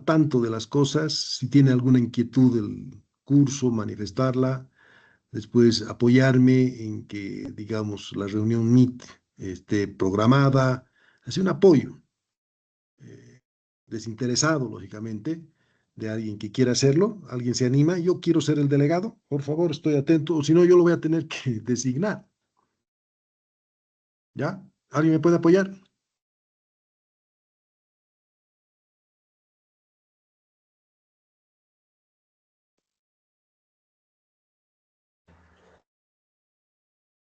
tanto de las cosas. Si tiene alguna inquietud del curso, manifestarla. Después apoyarme en que, digamos, la reunión Meet esté programada. Así un apoyo desinteresado, lógicamente, de alguien que quiera hacerlo. Alguien se anima. Yo quiero ser el delegado. Por favor, estoy atento. O si no, yo lo voy a tener que designar. ¿Ya? ¿Alguien me puede apoyar?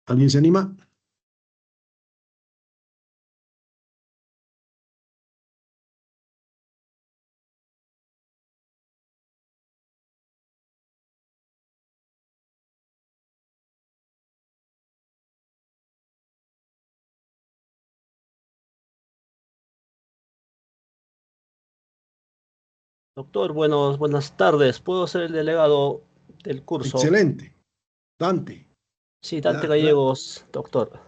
¿Alguien se anima? Doctor, buenas tardes. ¿Puedo ser el delegado del curso? Excelente. Dante. Sí, Dante Ya, Gallegos, doctor.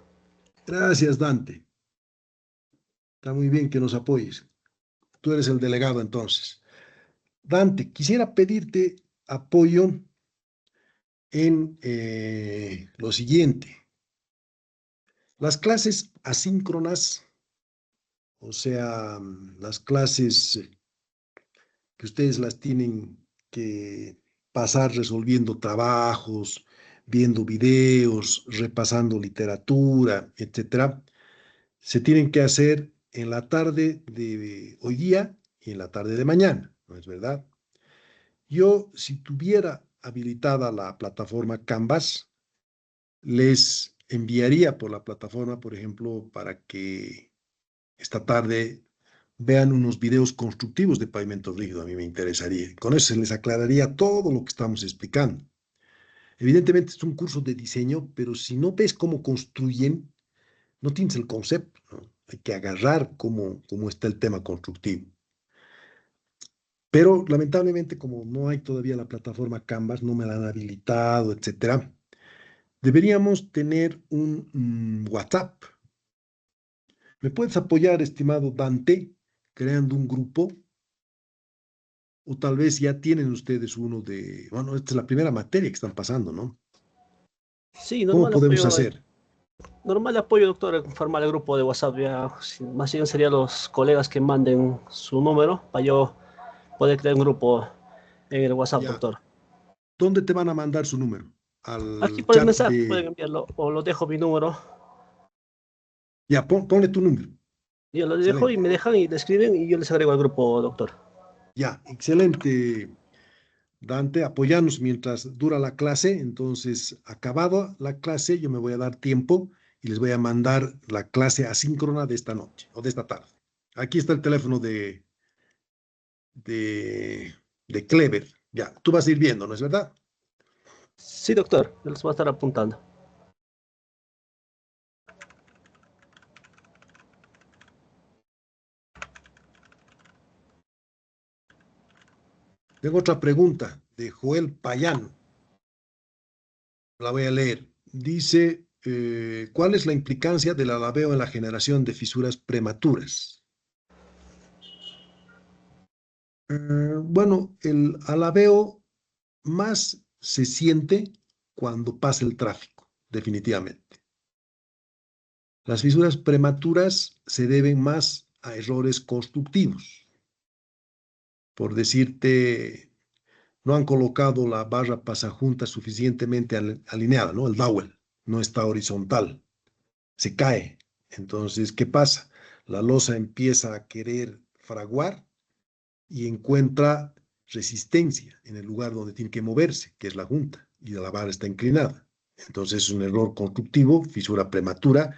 gracias, Dante. Está muy bien que nos apoyes. Tú eres el delegado entonces. Dante, quisiera pedirte apoyo en lo siguiente. Las clases asíncronas, o sea, las clases que ustedes las tienen que pasar resolviendo trabajos, viendo videos, repasando literatura, etcétera, se tienen que hacer en la tarde de hoy día y en la tarde de mañana, ¿no es verdad? Yo, si tuviera habilitada la plataforma Canvas, les enviaría por la plataforma, por ejemplo, para que esta tarde vean unos videos constructivos de pavimento rígido. A mí me interesaría. Con eso se les aclararía todo lo que estamos explicando. Evidentemente es un curso de diseño, pero si no ves cómo construyen, no tienes el concepto, ¿no? Hay que agarrar cómo está el tema constructivo. Pero lamentablemente, como no hay todavía la plataforma Canvas, no me la han habilitado, etcétera, deberíamos tener un WhatsApp. ¿Me puedes apoyar, estimado Dante, creando un grupo? O tal vez ya tienen ustedes uno de, bueno, esta es la primera materia que están pasando, ¿no? Sí, ¿Cómo podemos hacer? normal apoyo, doctor, en formar el grupo de WhatsApp. Ya, más bien serían los colegas que manden su número para yo poder crear un grupo en el WhatsApp, Ya, doctor. ¿dónde te van a mandar su número? Aquí Al por el chat mensaje pueden de, enviarlo o lo dejo mi número. ya, ponle tu número. Yo lo dejo y Excelente. me dejan y le escriben y yo les agrego al grupo, doctor. Ya, excelente, Dante. Apoyarnos mientras dura la clase. Entonces, acabada la clase, yo me voy a dar tiempo y les voy a mandar la clase asíncrona de esta noche o de esta tarde. Aquí está el teléfono de, de Clever. Ya, tú vas a ir viendo, ¿no es verdad? Sí, doctor, yo los voy a estar apuntando. Tengo otra pregunta de Joel Payán. La voy a leer. Dice, ¿cuál es la implicancia del alabeo en la generación de fisuras prematuras? Bueno, el alabeo más se siente cuando pasa el tráfico, definitivamente. Las fisuras prematuras se deben más a errores constructivos. Por decirte, no han colocado la barra pasajunta suficientemente alineada, ¿no? El dowel no está horizontal, se cae. Entonces, ¿qué pasa? La losa empieza a querer fraguar y encuentra resistencia en el lugar donde tiene que moverse, que es la junta, y la barra está inclinada. Entonces es un error constructivo, fisura prematura,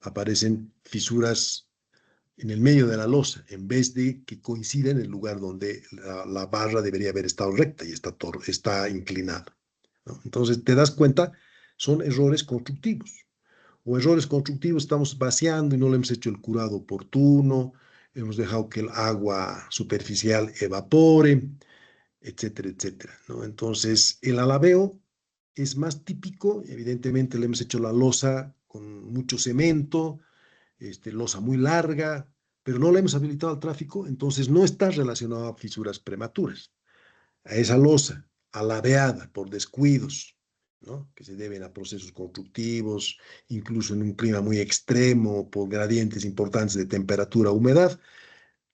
aparecen fisuras en el medio de la losa, en vez de que coincida en el lugar donde la barra debería haber estado recta y está inclinada, ¿no? Entonces te das cuenta, son errores constructivos. O errores constructivos, estamos vaciando y no le hemos hecho el curado oportuno, hemos dejado que el agua superficial evapore, etcétera, etcétera, ¿no? Entonces, el alabeo es más típico, evidentemente le hemos hecho la losa con mucho cemento, losa muy larga, pero no le hemos habilitado al tráfico, entonces no está relacionado a fisuras prematuras, a esa losa alabeada por descuidos, ¿no? Que se deben a procesos constructivos, incluso en un clima muy extremo, por gradientes importantes de temperatura, humedad.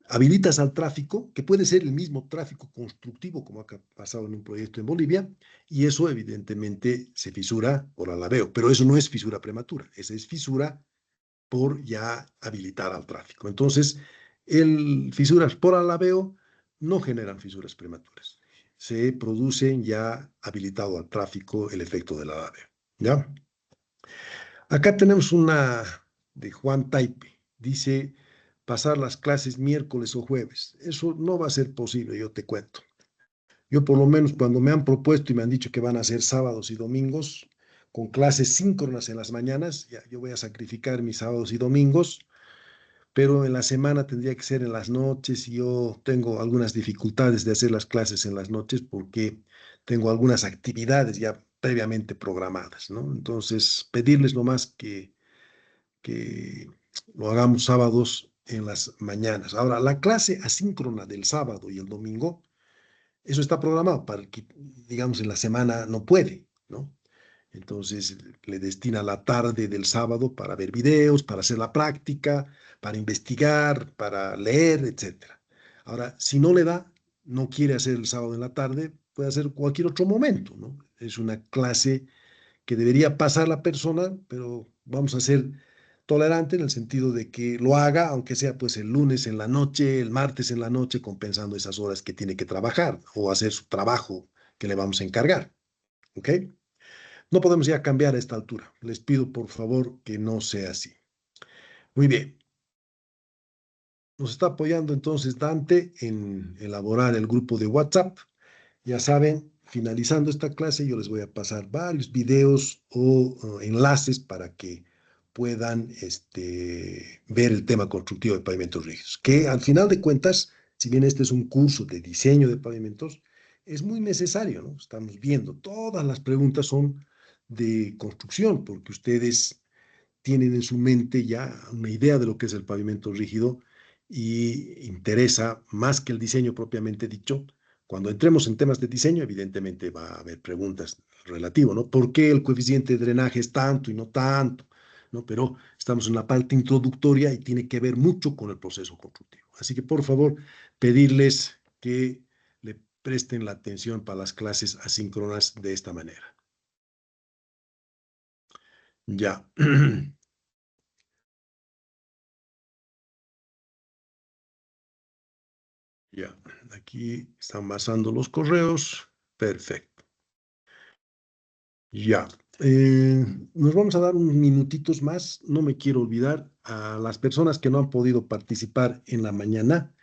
Habilitas al tráfico, que puede ser el mismo tráfico constructivo como ha pasado en un proyecto en Bolivia, y eso evidentemente se fisura por alabeo, pero eso no es fisura prematura, esa es fisura por ya habilitar al tráfico. Entonces, fisuras por alabeo no generan fisuras prematuras, se producen ya habilitado al tráfico el efecto del alabeo, ¿ya? Acá tenemos una de Juan Taipe. Dice, pasar las clases miércoles o jueves. Eso no va a ser posible, yo te cuento. Yo por lo menos cuando me han propuesto y me han dicho que van a ser sábados y domingos, con clases síncronas en las mañanas, ya, yo voy a sacrificar mis sábados y domingos, pero en la semana tendría que ser en las noches y yo tengo algunas dificultades de hacer las clases en las noches porque tengo algunas actividades ya previamente programadas, ¿no? Entonces, pedirles nomás que lo hagamos sábados en las mañanas. Ahora, la clase asíncrona del sábado y el domingo, eso está programado para el que, digamos, en la semana no puede, ¿no? Entonces le destina la tarde del sábado para ver videos, para hacer la práctica, para investigar, para leer, etcétera. Ahora, si no le da, no quiere hacer el sábado en la tarde, puede hacer cualquier otro momento, ¿no? Es una clase que debería pasar la persona, pero vamos a ser tolerante en el sentido de que lo haga, aunque sea pues el lunes en la noche, el martes en la noche, compensando esas horas que tiene que trabajar o hacer su trabajo que le vamos a encargar, ¿ok? No podemos ya cambiar a esta altura. Les pido por favor que no sea así. Muy bien. Nos está apoyando entonces Dante en elaborar el grupo de WhatsApp. Ya saben, finalizando esta clase, yo les voy a pasar varios videos o enlaces para que puedan ver el tema constructivo de pavimentos rígidos, que al final de cuentas, si bien este es un curso de diseño de pavimentos, es muy necesario, ¿no? Estamos viendo, todas las preguntas son de construcción, porque ustedes tienen en su mente ya una idea de lo que es el pavimento rígido y interesa más que el diseño propiamente dicho. Cuando entremos en temas de diseño, evidentemente va a haber preguntas relativas, ¿no? ¿Por qué el coeficiente de drenaje es tanto y no tanto? ¿No? Pero estamos en la parte introductoria y tiene que ver mucho con el proceso constructivo. Así que, por favor, pedirles que le presten la atención para las clases asíncronas de esta manera. Ya. Ya, aquí están pasando los correos. Perfecto. Ya. Nos vamos a dar unos minutitos más. No me quiero olvidar a las personas que no han podido participar en la mañana,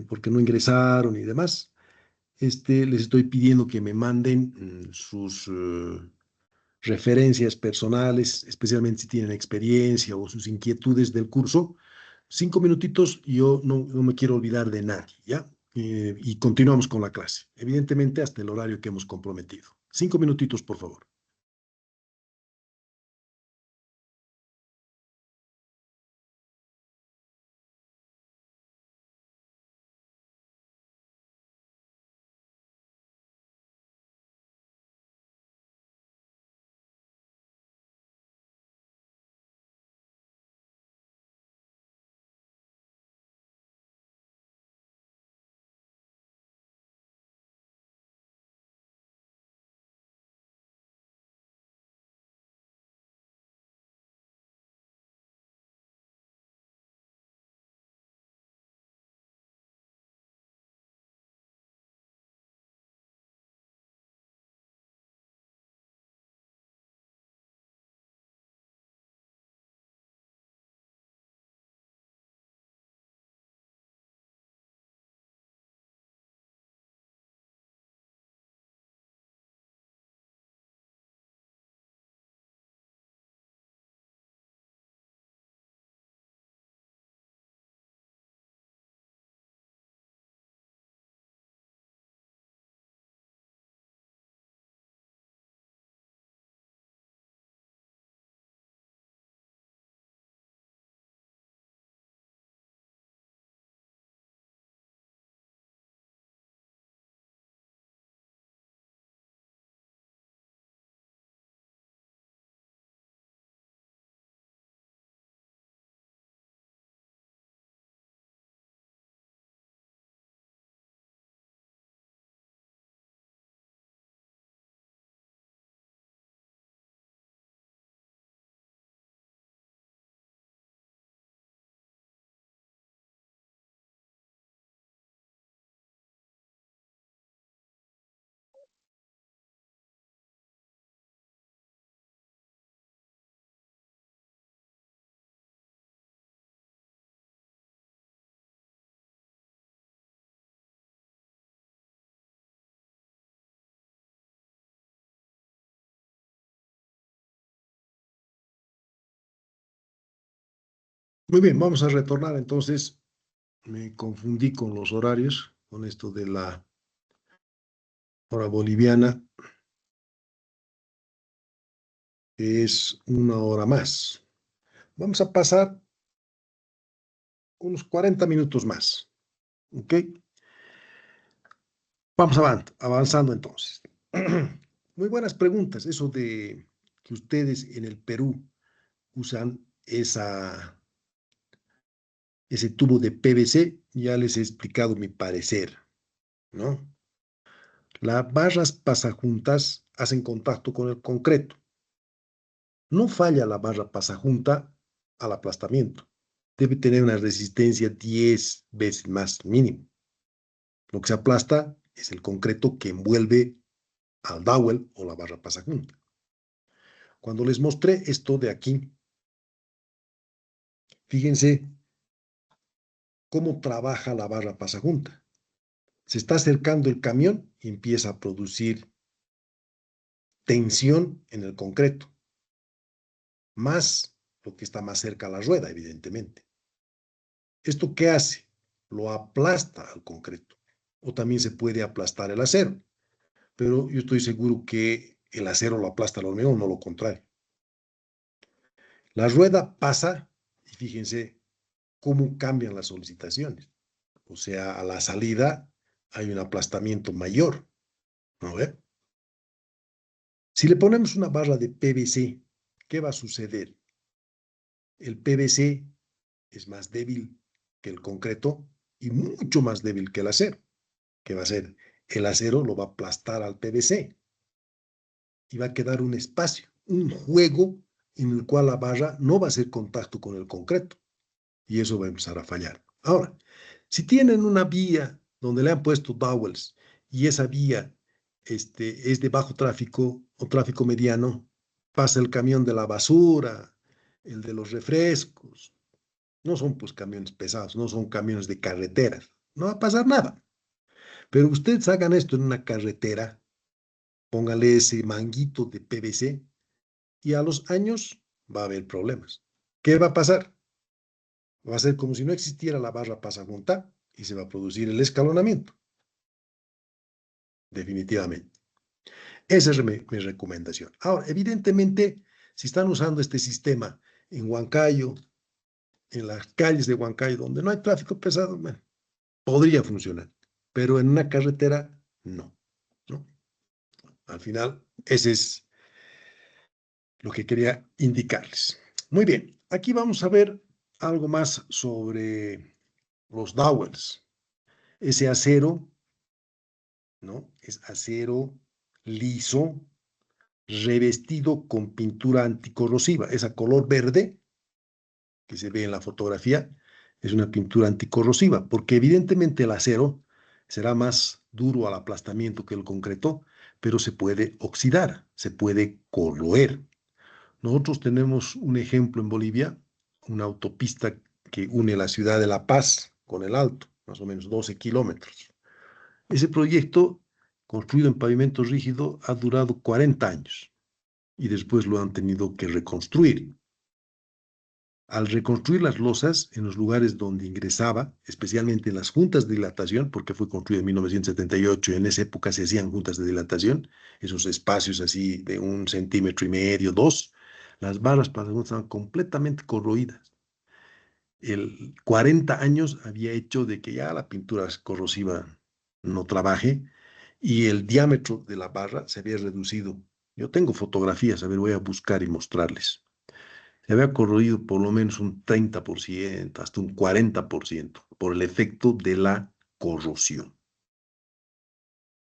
porque no ingresaron y demás. Les estoy pidiendo que me manden sus referencias personales, especialmente si tienen experiencia o sus inquietudes del curso. 5 minutitos, yo no me quiero olvidar de nadie, ¿ya? Y continuamos con la clase, evidentemente hasta el horario que hemos comprometido. 5 minutitos, por favor. Muy bien, vamos a retornar entonces. Me confundí con los horarios, con esto de la hora boliviana, que es una hora más. Vamos a pasar unos 40 minutos más, ¿ok? Vamos avanzando entonces. Muy buenas preguntas. Eso de que ustedes en el Perú usan ese tubo de PVC, ya les he explicado mi parecer, ¿no? Las barras pasajuntas hacen contacto con el concreto. No falla la barra pasajunta al aplastamiento. Debe tener una resistencia 10 veces más mínimo. Lo que se aplasta es el concreto que envuelve al dowel o la barra pasajunta. Cuando les mostré esto de aquí, fíjense cómo trabaja la barra pasajunta. Se está acercando el camión y empieza a producir tensión en el concreto, más lo que está más cerca a la rueda, evidentemente. ¿Esto qué hace? Lo aplasta al concreto. O también se puede aplastar el acero, pero yo estoy seguro que el acero lo aplasta al hormigón, no lo contrario. La rueda pasa y fíjense cómo cambian las solicitaciones. O sea, a la salida hay un aplastamiento mayor, ¿no ve? Si le ponemos una barra de PVC, ¿qué va a suceder? El PVC es más débil que el concreto y mucho más débil que el acero. ¿Qué va a hacer? El acero lo va a aplastar al PVC y va a quedar un espacio, un juego en el cual la barra no va a hacer contacto con el concreto y eso va a empezar a fallar. Ahora, si tienen una vía donde le han puesto dowels y esa vía es de bajo tráfico o tráfico mediano, pasa el camión de la basura, el de los refrescos. No son pues camiones pesados, no son camiones de carreteras. No va a pasar nada. Pero ustedes hagan esto en una carretera, póngale ese manguito de PVC y a los años va a haber problemas. ¿Qué va a pasar? Va a ser como si no existiera la barra pasajunta y se va a producir el escalonamiento, definitivamente. Esa es mi recomendación. Ahora, evidentemente, si están usando este sistema en Huancayo, en las calles de Huancayo, donde no hay tráfico pesado, bueno, podría funcionar, pero en una carretera, no, ¿no? Al final, ese es lo que quería indicarles. Muy bien, aquí vamos a ver algo más sobre los dowels. Ese acero, ¿no? Es acero liso, revestido con pintura anticorrosiva. Esa color verde que se ve en la fotografía es una pintura anticorrosiva, porque evidentemente el acero será más duro al aplastamiento que el concreto, pero se puede oxidar, se puede corroer. Nosotros tenemos un ejemplo en Bolivia, una autopista que une la ciudad de La Paz con el Alto, más o menos 12 kilómetros. Ese proyecto, construido en pavimento rígido, ha durado 40 años y después lo han tenido que reconstruir. Al reconstruir las losas en los lugares donde ingresaba, especialmente en las juntas de dilatación, porque fue construido en 1978 y en esa época se hacían juntas de dilatación, esos espacios así de 1,5 centímetros, 2, las barras para estaban completamente corroídas. El 40 años había hecho de que ya la pintura corrosiva no trabaje y el diámetro de la barra se había reducido. Yo tengo fotografías, a ver, voy a buscar y mostrarles. Se había corroído por lo menos un 30%, hasta un 40%, por el efecto de la corrosión.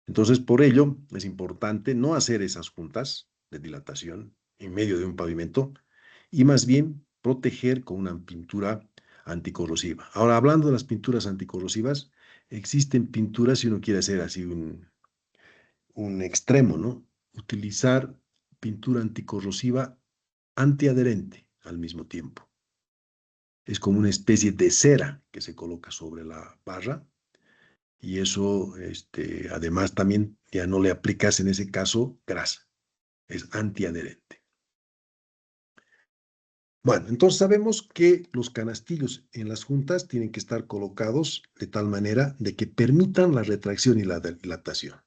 Entonces, por ello, es importante no hacer esas juntas de dilatación en medio de un pavimento y más bien proteger con una pintura anticorrosiva. Ahora, hablando de las pinturas anticorrosivas, existen pinturas, si uno quiere hacer así un extremo, ¿no? Utilizar pintura anticorrosiva antiadherente al mismo tiempo. Es como una especie de cera que se coloca sobre la barra y eso, además también ya no le aplicas en ese caso grasa, es antiadherente. Bueno, entonces sabemos que los canastillos en las juntas tienen que estar colocados de tal manera de que permitan la retracción y la dilatación.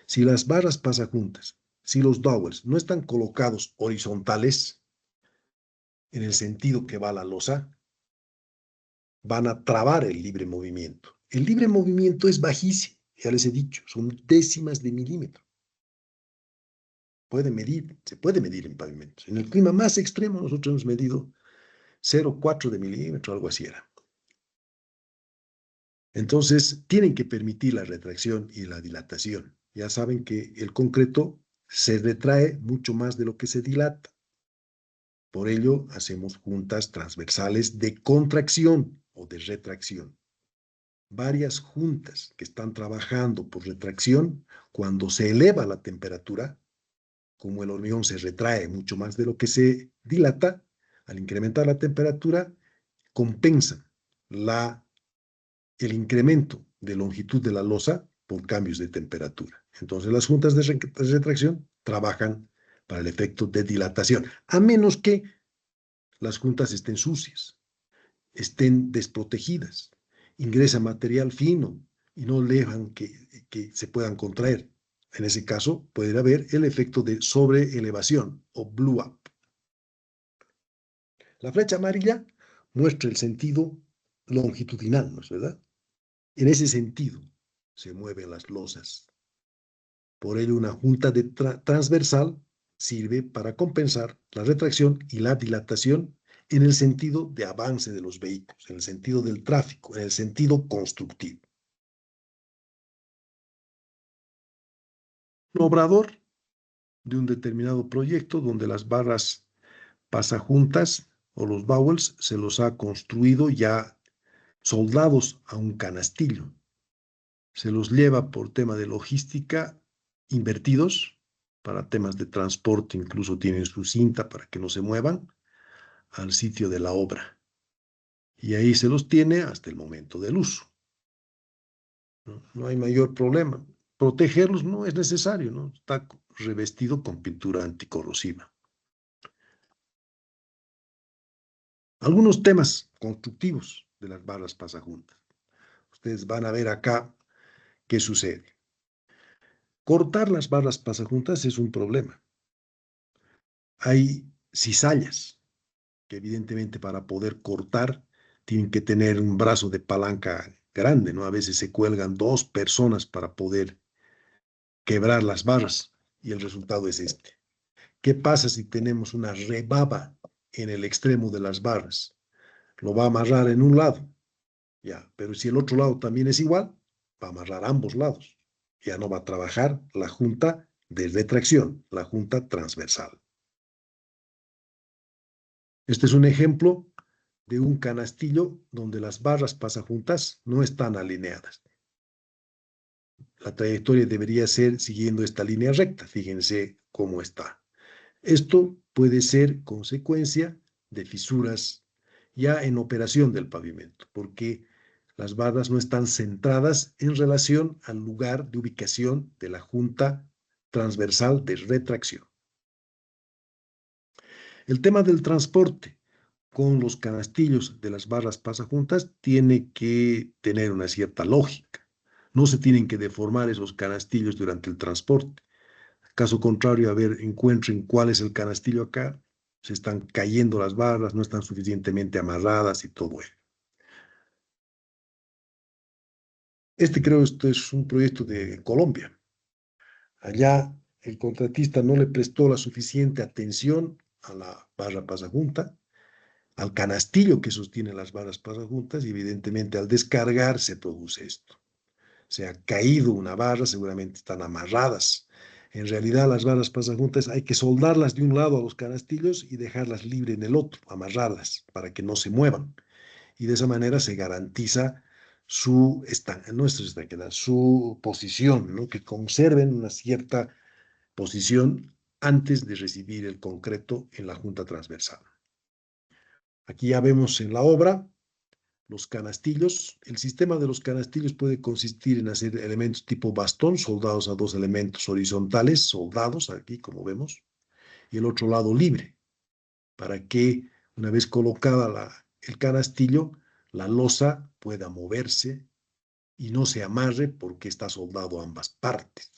Si las barras pasajuntas, si los dowels no están colocados horizontales, en el sentido que va la losa, van a trabar el libre movimiento. El libre movimiento es bajísimo, ya les he dicho, son décimas de milímetro. Se puede medir en pavimentos. En el clima más extremo nosotros hemos medido 0,4 de milímetro, algo así era. Entonces, tienen que permitir la retracción y la dilatación. Ya saben que el concreto se retrae mucho más de lo que se dilata. Por ello, hacemos juntas transversales de contracción o de retracción. Varias juntas que están trabajando por retracción, cuando se eleva la temperatura, como el hormigón se retrae mucho más de lo que se dilata, al incrementar la temperatura, compensan el incremento de longitud de la losa por cambios de temperatura. Entonces, las juntas de retracción trabajan para el efecto de dilatación, a menos que las juntas estén sucias, estén desprotegidas, ingresa material fino y no dejan que se puedan contraer. En ese caso, puede haber el efecto de sobreelevación o blow up. La flecha amarilla muestra el sentido longitudinal, ¿no es verdad? En ese sentido se mueven las losas. Por ello, una junta transversal sirve para compensar la retracción y la dilatación en el sentido de avance de los vehículos, en el sentido del tráfico, en el sentido constructivo. Un obrador de un determinado proyecto donde las barras pasajuntas o los bowels se los ha construido ya soldados a un canastillo. Se los lleva por tema de logística invertidos para temas de transporte, incluso tienen su cinta para que no se muevan al sitio de la obra. Y ahí se los tiene hasta el momento del uso. No hay mayor problema. Protegerlos no es necesario, ¿no? Está revestido con pintura anticorrosiva. Algunos temas constructivos de las barras pasajuntas. Ustedes van a ver acá qué sucede. Cortar las barras pasajuntas es un problema. Hay cizallas que evidentemente para poder cortar tienen que tener un brazo de palanca grande, ¿no? A veces se cuelgan 2 personas para poder quebrar las barras y el resultado es este. ¿Qué pasa si tenemos una rebaba en el extremo de las barras? Lo va a amarrar en un lado, ya, pero si el otro lado también es igual, va a amarrar ambos lados. Ya no va a trabajar la junta de retracción, la junta transversal. Este es un ejemplo de un canastillo donde las barras pasajuntas no están alineadas. La trayectoria debería ser siguiendo esta línea recta. Fíjense cómo está. Esto puede ser consecuencia de fisuras ya en operación del pavimento, porque las barras no están centradas en relación al lugar de ubicación de la junta transversal de retracción. El tema del transporte con los canastillos de las barras pasajuntas tiene que tener una cierta lógica. No se tienen que deformar esos canastillos durante el transporte. Caso contrario, a ver, encuentren cuál es el canastillo acá. Se están cayendo las barras, no están suficientemente amarradas y todo ello. Esto es un proyecto de Colombia. Allá el contratista no le prestó la suficiente atención a la barra pasajunta, al canastillo que sostiene las barras pasajuntas y evidentemente al descargar se produce esto. Se ha caído una barra, seguramente están amarradas. En realidad las barras pasajuntas hay que soldarlas de un lado a los canastillos y dejarlas libres en el otro, amarrarlas para que no se muevan. Y de esa manera se garantiza su posición, ¿no? Que conserven una cierta posición antes de recibir el concreto en la junta transversal. Aquí ya vemos en la obra los canastillos. El sistema de los canastillos puede consistir en hacer elementos tipo bastón, soldados a 2 elementos horizontales, soldados aquí como vemos, y el otro lado libre, para que una vez colocada el canastillo, la losa pueda moverse y no se amarre porque está soldado a ambas partes.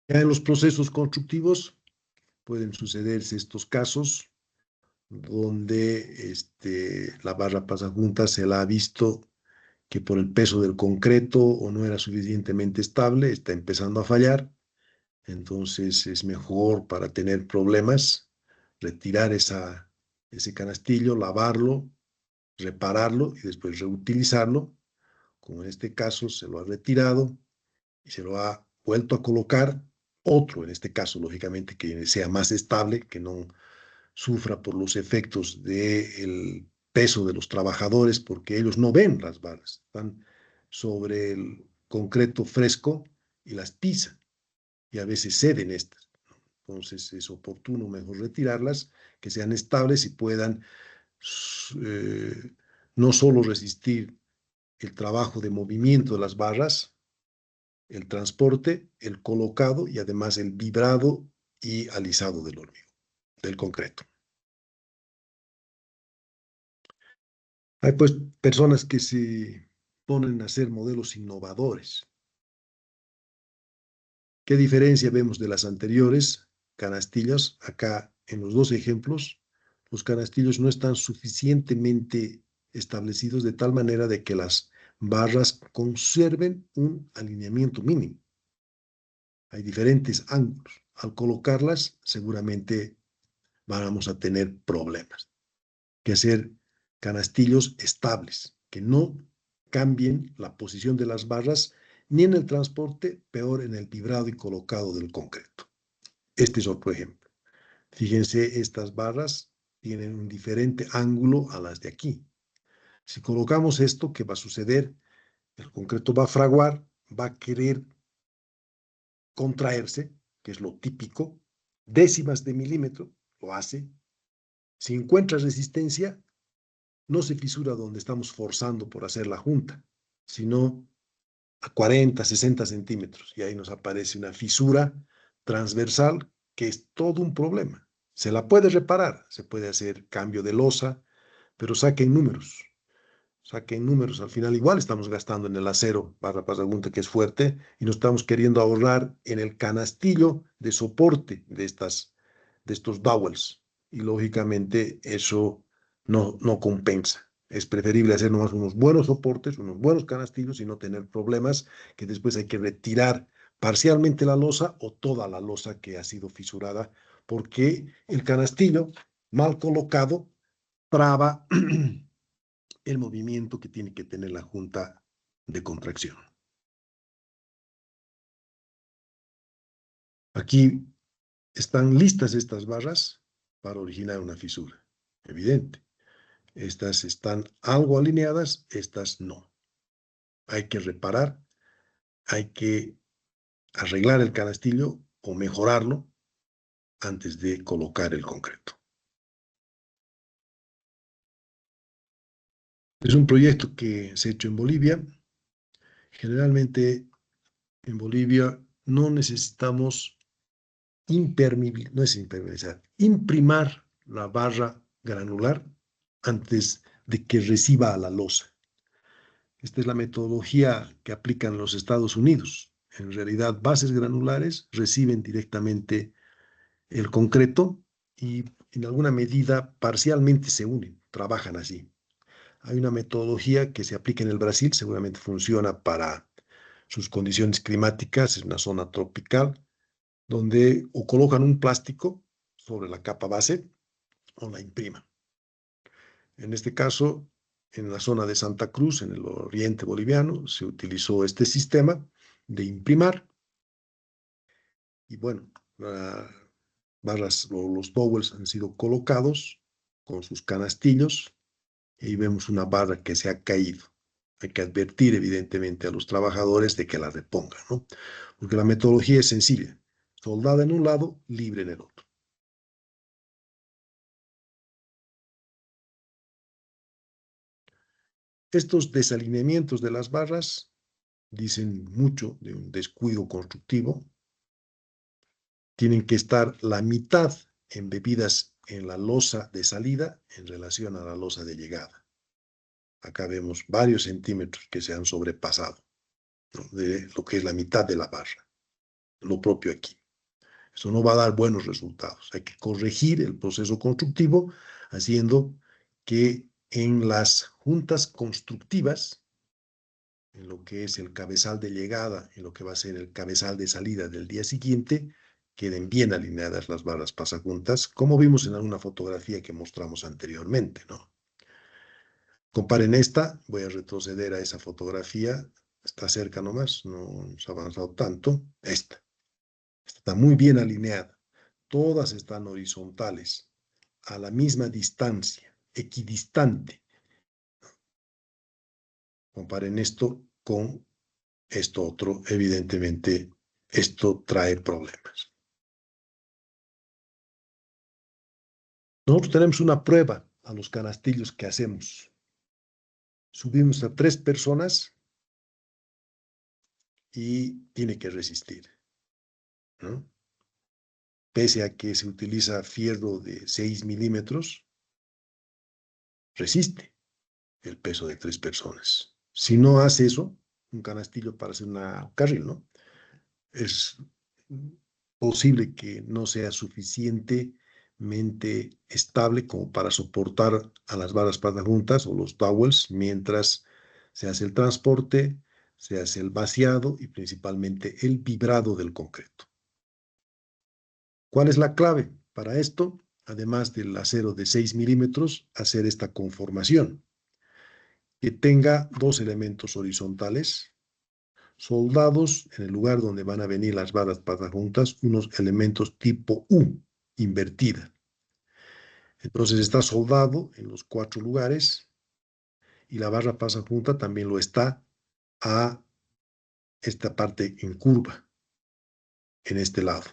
Ya en los procesos constructivos pueden sucederse estos casos donde la barra pasajunta se la ha visto que por el peso del concreto o no era suficientemente estable, está empezando a fallar. Entonces es mejor para tener problemas retirar ese canastillo, lavarlo, repararlo y después reutilizarlo. Como en este caso se lo ha retirado y se lo ha vuelto a colocar otro, en este caso lógicamente que sea más estable, que no sufra por los efectos del peso de los trabajadores, porque ellos no ven las balas, están sobre el concreto fresco y las pisan, y a veces ceden estas. Entonces es oportuno mejor retirarlas, que sean estables y puedan eh, no solo resistir el trabajo de movimiento de las barras, el transporte, el colocado y además el vibrado y alisado del hormigón, del concreto. Hay pues personas que se ponen a hacer modelos innovadores. ¿Qué diferencia vemos de las anteriores canastillos? Acá en los dos ejemplos, los canastillos no están suficientemente establecidos de tal manera de que las barras conserven un alineamiento mínimo. Hay diferentes ángulos. Al colocarlas, seguramente vamos a tener problemas. Que hacer canastillos estables, que no cambien la posición de las barras ni en el transporte, peor en el vibrado y colocado del concreto. Este es otro ejemplo. Fíjense, estas barras tienen un diferente ángulo a las de aquí. Si colocamos esto, ¿qué va a suceder? El concreto va a fraguar, va a querer contraerse, que es lo típico, décimas de milímetro, lo hace. Si encuentra resistencia, no se fisura donde estamos forzando por hacer la junta, sino a 40, 60 centímetros. Y ahí nos aparece una fisura transversal que es todo un problema. Se la puede reparar, se puede hacer cambio de losa, pero saquen números. Saquen números. Al final igual estamos gastando en el acero barra pasagunta, que es fuerte, y nos estamos queriendo ahorrar en el canastillo de soporte de estos dowels. Y lógicamente eso no compensa. Es preferible hacer nomás unos buenos soportes, unos buenos canastillos y no tener problemas que después hay que retirar parcialmente la losa o toda la losa que ha sido fisurada, porque el canastillo mal colocado traba el movimiento que tiene que tener la junta de contracción. Aquí están listas estas barras para originar una fisura, evidente. Estas están algo alineadas, estas no. Hay que reparar, hay que arreglar el canastillo o mejorarlo antes de colocar el concreto. Es un proyecto que se ha hecho en Bolivia. Generalmente en Bolivia no necesitamos no es impermeabilizar, imprimar la barra granular antes de que reciba a la losa. Esta es la metodología que aplican los Estados Unidos. En realidad, bases granulares reciben directamente el concreto y en alguna medida parcialmente se unen, trabajan así. Hay una metodología que se aplica en el Brasil, seguramente funciona para sus condiciones climáticas, es una zona tropical, donde o colocan un plástico sobre la capa base o la impriman. En este caso, en la zona de Santa Cruz, en el oriente boliviano, se utilizó este sistema de imprimar y bueno, los dowels han sido colocados con sus canastillos y ahí vemos una barra que se ha caído. Hay que advertir evidentemente a los trabajadores de que la repongan, ¿no? Porque la metodología es sencilla, soldada en un lado, libre en el otro. Estos desalineamientos de las barras dicen mucho de un descuido constructivo. Tienen que estar la mitad embebidas en la losa de salida en relación a la losa de llegada. Acá vemos varios centímetros que se han sobrepasado, ¿no?, de lo que es la mitad de la barra. Lo propio aquí. Eso no va a dar buenos resultados. Hay que corregir el proceso constructivo haciendo que en las juntas constructivas, en lo que es el cabezal de llegada, en lo que va a ser el cabezal de salida del día siguiente, queden bien alineadas las barras pasajuntas, como vimos en alguna fotografía que mostramos anteriormente, ¿no? Comparen esta, voy a retroceder a esa fotografía, está cerca nomás, no hemos avanzado tanto. Esta está muy bien alineada, todas están horizontales, a la misma distancia, equidistante. Comparen esto con esto otro, evidentemente esto trae problemas. Nosotros tenemos una prueba a los canastillos que hacemos. Subimos a 3 personas y tiene que resistir, ¿no? Pese a que se utiliza fierro de 6 milímetros, resiste el peso de 3 personas. Si no hace eso, un canastillo para hacer un carril, ¿no?, es posible que no sea suficientemente estable como para soportar a las barras pasajuntas o los dowels mientras se hace el transporte, se hace el vaciado y principalmente el vibrado del concreto. ¿Cuál es la clave para esto? Además del acero de 6 milímetros, hacer esta conformación que tenga 2 elementos horizontales soldados en el lugar donde van a venir las barras pasajuntas, unos elementos tipo U, invertida. Entonces está soldado en los 4 lugares y la barra pasajunta también lo está a esta parte en curva, en este lado.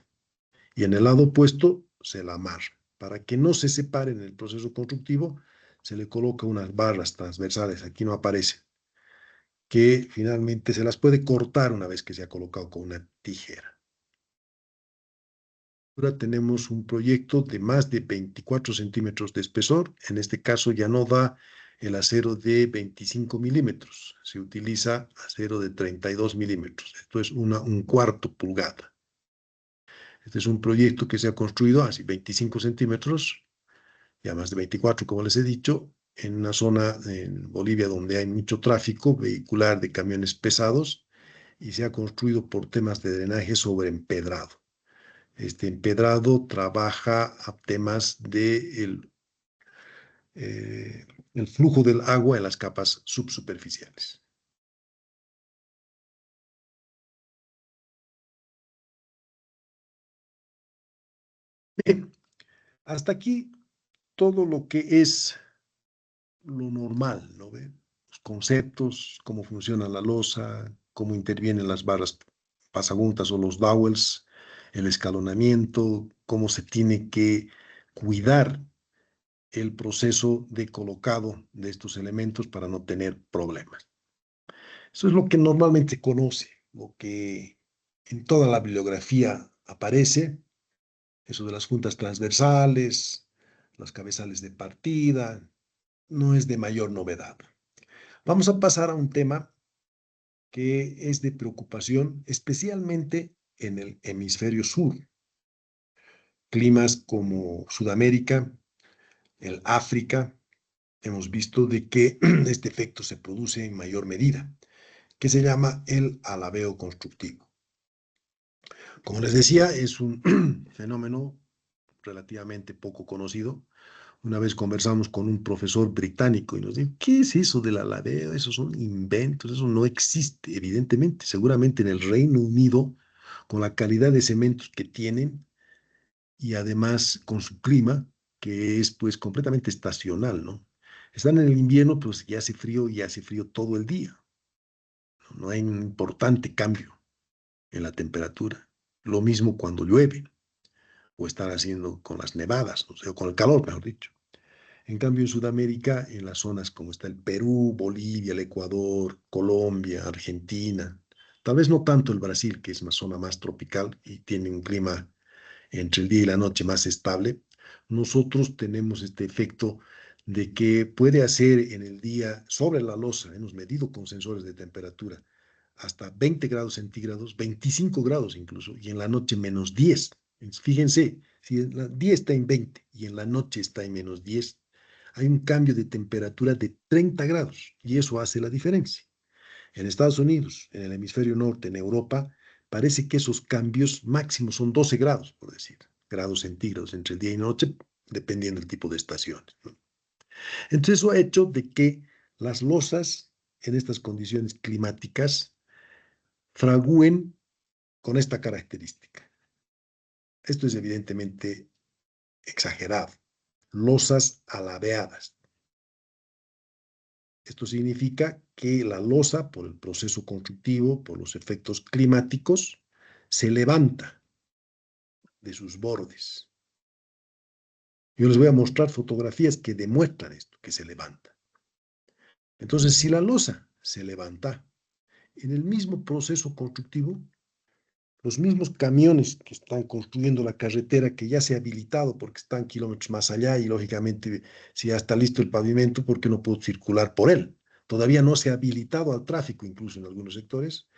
Y en el lado opuesto se la amarra. Para que no se separe en el proceso constructivo, se le coloca unas barras transversales, aquí no aparece, que finalmente se las puede cortar una vez que se ha colocado con una tijera. Ahora tenemos un proyecto de más de 24 centímetros de espesor. En este caso ya no da el acero de 25 milímetros. Se utiliza acero de 32 milímetros. Esto es un cuarto pulgada. Este es un proyecto que se ha construido así 25 centímetros, ya más de 24, como les he dicho, en una zona en Bolivia donde hay mucho tráfico vehicular de camiones pesados y se ha construido por temas de drenaje sobre empedrado. Este empedrado trabaja a temas de el flujo del agua en las capas subsuperficiales. Bien, hasta aquí todo lo que es lo normal, ¿no ve? Los conceptos, cómo funciona la losa, cómo intervienen las barras pasaguntas o los dowels, el escalonamiento, cómo se tiene que cuidar el proceso de colocado de estos elementos para no tener problemas. Eso es lo que normalmente se conoce, lo que en toda la bibliografía aparece, eso de las juntas transversales, las cabezales de partida, no es de mayor novedad. Vamos a pasar a un tema que es de preocupación, especialmente en el hemisferio sur. Climas como Sudamérica, el África, hemos visto de que este efecto se produce en mayor medida, que se llama el alabeo constructivo. Como les decía, es un fenómeno relativamente poco conocido. Una vez conversamos con un profesor británico y nos dijo, ¿qué es eso del alabeo? Esos son inventos, eso no existe, evidentemente. Seguramente en el Reino Unido, con la calidad de cementos que tienen y además con su clima, que es pues completamente estacional, ¿no? Están en el invierno, pues ya hace frío y hace frío todo el día. No hay un importante cambio en la temperatura. Lo mismo cuando llueve o están haciendo con las nevadas, o sea, con el calor, mejor dicho. En cambio, en Sudamérica, en las zonas como está el Perú, Bolivia, el Ecuador, Colombia, Argentina, tal vez no tanto el Brasil, que es una zona más tropical y tiene un clima entre el día y la noche más estable, nosotros tenemos este efecto de que puede hacer en el día sobre la losa, hemos medido con sensores de temperatura, hasta 20 grados centígrados, 25 grados incluso, y en la noche -10. Fíjense, si el día está en 20 y en la noche está en -10, hay un cambio de temperatura de 30 grados y eso hace la diferencia. En Estados Unidos, en el hemisferio norte, en Europa, parece que esos cambios máximos son 12 grados, por decir, grados centígrados entre el día y noche, dependiendo del tipo de estaciones, ¿no? Entonces, eso ha hecho de que las losas en estas condiciones climáticas fragúen con esta característica. Esto es evidentemente exagerado. Losas alabeadas. Esto significa que la losa, por el proceso constructivo, por los efectos climáticos, se levanta de sus bordes. Yo les voy a mostrar fotografías que demuestran esto, que se levanta. Entonces, si la losa se levanta en el mismo proceso constructivo, los mismos camiones que están construyendo la carretera, que ya se ha habilitado porque están kilómetros más allá y lógicamente si ya está listo el pavimento, ¿por qué no puedo circular por él? Todavía no se ha habilitado al tráfico, incluso en algunos sectores.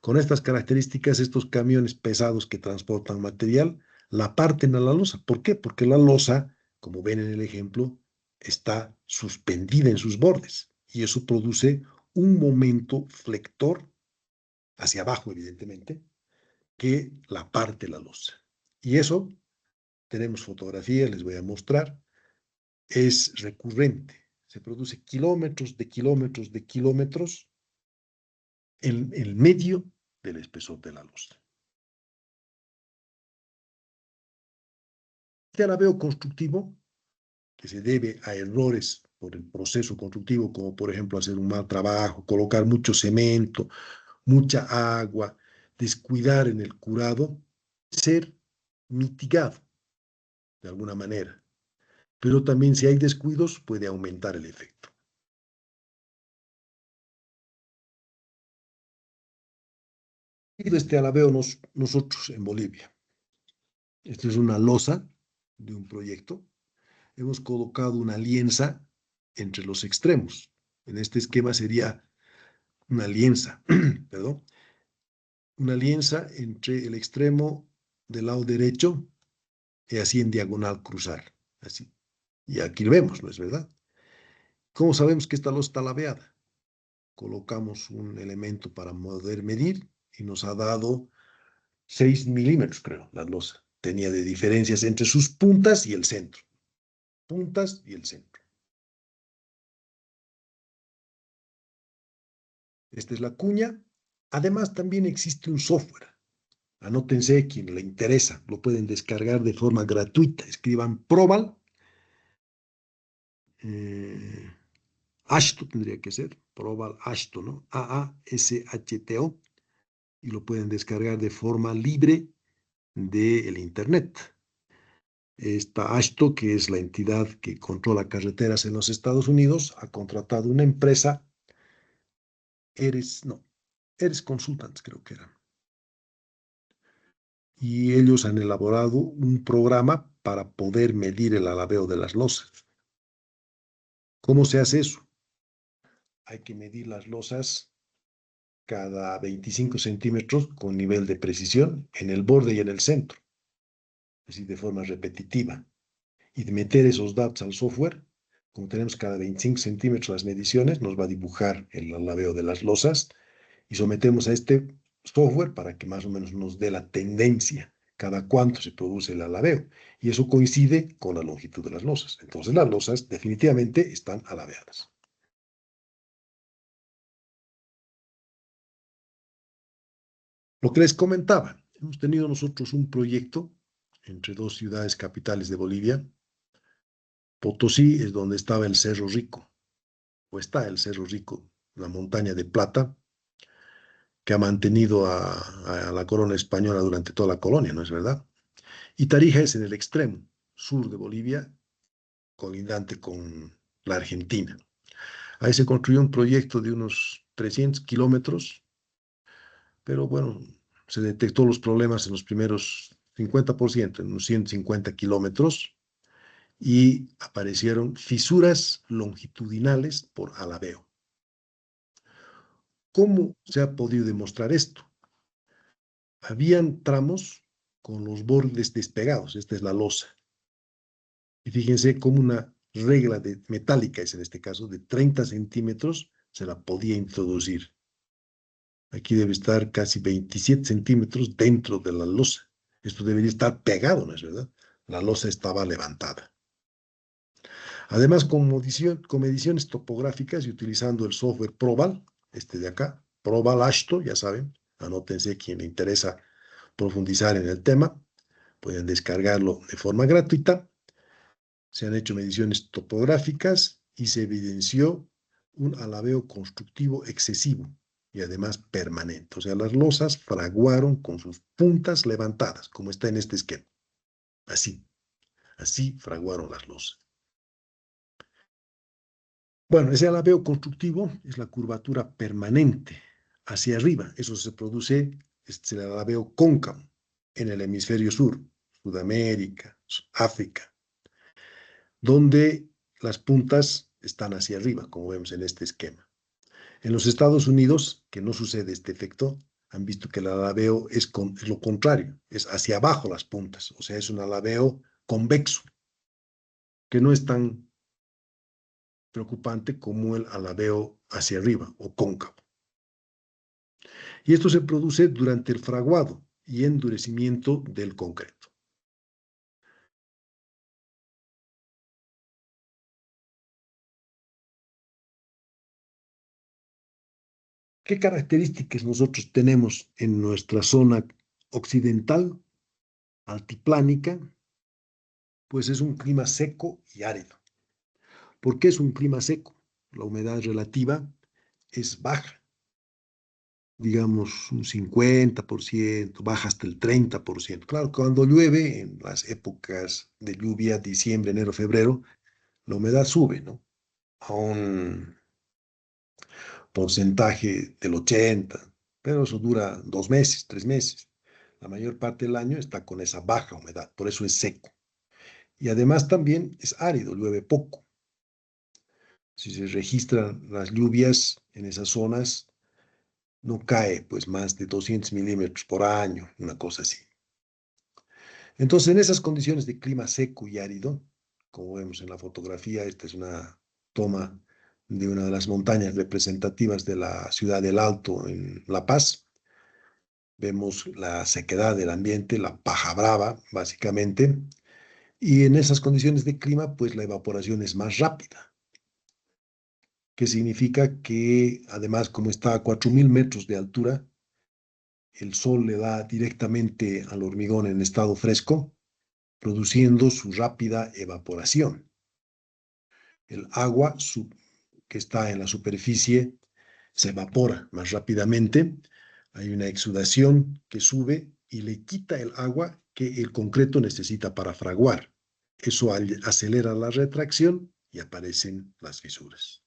Con estas características, estos camiones pesados que transportan material, la parten a la losa. ¿Por qué? Porque la losa, como ven en el ejemplo, está suspendida en sus bordes y eso produce un momento flector hacia abajo, evidentemente, que la parte la losa. Y eso, tenemos fotografías, les voy a mostrar, es recurrente. Se produce kilómetros de kilómetros de kilómetros en el medio del espesor de la losa. Este alabeo constructivo, que se debe a errores por el proceso constructivo, como por ejemplo hacer un mal trabajo, colocar mucho cemento, mucha agua, descuidar en el curado, ser mitigado de alguna manera. Pero también si hay descuidos puede aumentar el efecto. Este alabeo nosotros en Bolivia. Esta es una losa de un proyecto. Hemos colocado una alianza entre los extremos. En este esquema sería una alianza, perdón, una alianza entre el extremo del lado derecho y así en diagonal cruzar. Así. Y aquí lo vemos, ¿no es verdad? ¿Cómo sabemos que esta losa está laveada? Colocamos un elemento para poder medir y nos ha dado 6 milímetros, creo, la losa. Tenía de diferencias entre sus puntas y el centro. Puntas y el centro. Esta es la cuña. Además, también existe un software. Anótense, quien le interesa, lo pueden descargar de forma gratuita. Escriban Proval. Ashto tendría que ser. Proval Ashto, ¿no? AASHTO. Y lo pueden descargar de forma libre del Internet. Esta AASHTO, que es la entidad que controla carreteras en los Estados Unidos, ha contratado una empresa, Eres Consultants, creo que era. Y ellos han elaborado un programa para poder medir el alabeo de las losas. ¿Cómo se hace eso? Hay que medir las losas cada 25 centímetros con nivel de precisión en el borde y en el centro, así de forma repetitiva. Y de meter esos datos al software, como tenemos cada 25 centímetros las mediciones, nos va a dibujar el alabeo de las losas y sometemos a este software para que más o menos nos dé la tendencia, cada cuánto se produce el alabeo. Y eso coincide con la longitud de las losas. Entonces las losas definitivamente están alabeadas. Lo que les comentaba, hemos tenido nosotros un proyecto entre dos ciudades capitales de Bolivia. Potosí es donde estaba el Cerro Rico, o está el Cerro Rico, la montaña de plata, que ha mantenido a la corona española durante toda la colonia, ¿no es verdad? Y Tarija es en el extremo sur de Bolivia, colindante con la Argentina. Ahí se construyó un proyecto de unos 300 kilómetros, pero bueno, se detectó los problemas en los primeros 50%, en unos 150 kilómetros, y aparecieron fisuras longitudinales por alabeo. ¿Cómo se ha podido demostrar esto? Habían tramos con los bordes despegados, esta es la losa. Y fíjense cómo una regla metálica, es en este caso, de 30 centímetros, se la podía introducir. Aquí debe estar casi 27 centímetros dentro de la losa. Esto debería estar pegado, ¿no es verdad? La losa estaba levantada. Además, con mediciones topográficas y utilizando el software Proval, este de acá, Proval Ashto, ya saben, anótense quien le interesa profundizar en el tema, pueden descargarlo de forma gratuita. Se han hecho mediciones topográficas y se evidenció un alabeo constructivo excesivo y además permanente. O sea, las losas fraguaron con sus puntas levantadas, como está en este esquema. Así fraguaron las losas. Bueno, ese alabeo constructivo es la curvatura permanente hacia arriba. Eso se produce, es el alabeo cóncavo en el hemisferio sur, Sudamérica, África, donde las puntas están hacia arriba, como vemos en este esquema. En los Estados Unidos, que no sucede este efecto, han visto que el alabeo es lo contrario, es hacia abajo las puntas, o sea, es un alabeo convexo, que no es tan preocupante como el alabeo hacia arriba o cóncavo. Y esto se produce durante el fraguado y endurecimiento del concreto. ¿Qué características nosotros tenemos en nuestra zona occidental, altiplánica? Pues es un clima seco y árido. ¿Por qué es un clima seco? La humedad relativa es baja, digamos un 50%, baja hasta el 30%. Claro, cuando llueve, en las épocas de lluvia, diciembre, enero, febrero, la humedad sube, ¿no? A un porcentaje del 80%, pero eso dura 2 meses, 3 meses. La mayor parte del año está con esa baja humedad, por eso es seco. Y además también es árido, llueve poco. Si se registran las lluvias en esas zonas, no cae pues más de 200 milímetros por año, una cosa así. Entonces, en esas condiciones de clima seco y árido, como vemos en la fotografía, esta es una toma de una de las montañas representativas de la ciudad del Alto en La Paz. Vemos la sequedad del ambiente, la paja brava, básicamente, y en esas condiciones de clima, pues la evaporación es más rápida, que significa que además, como está a 4.000 metros de altura, el sol le da directamente al hormigón en estado fresco, produciendo su rápida evaporación. El agua que está en la superficie se evapora más rápidamente, hay una exudación que sube y le quita el agua que el concreto necesita para fraguar. Eso acelera la retracción y aparecen las fisuras.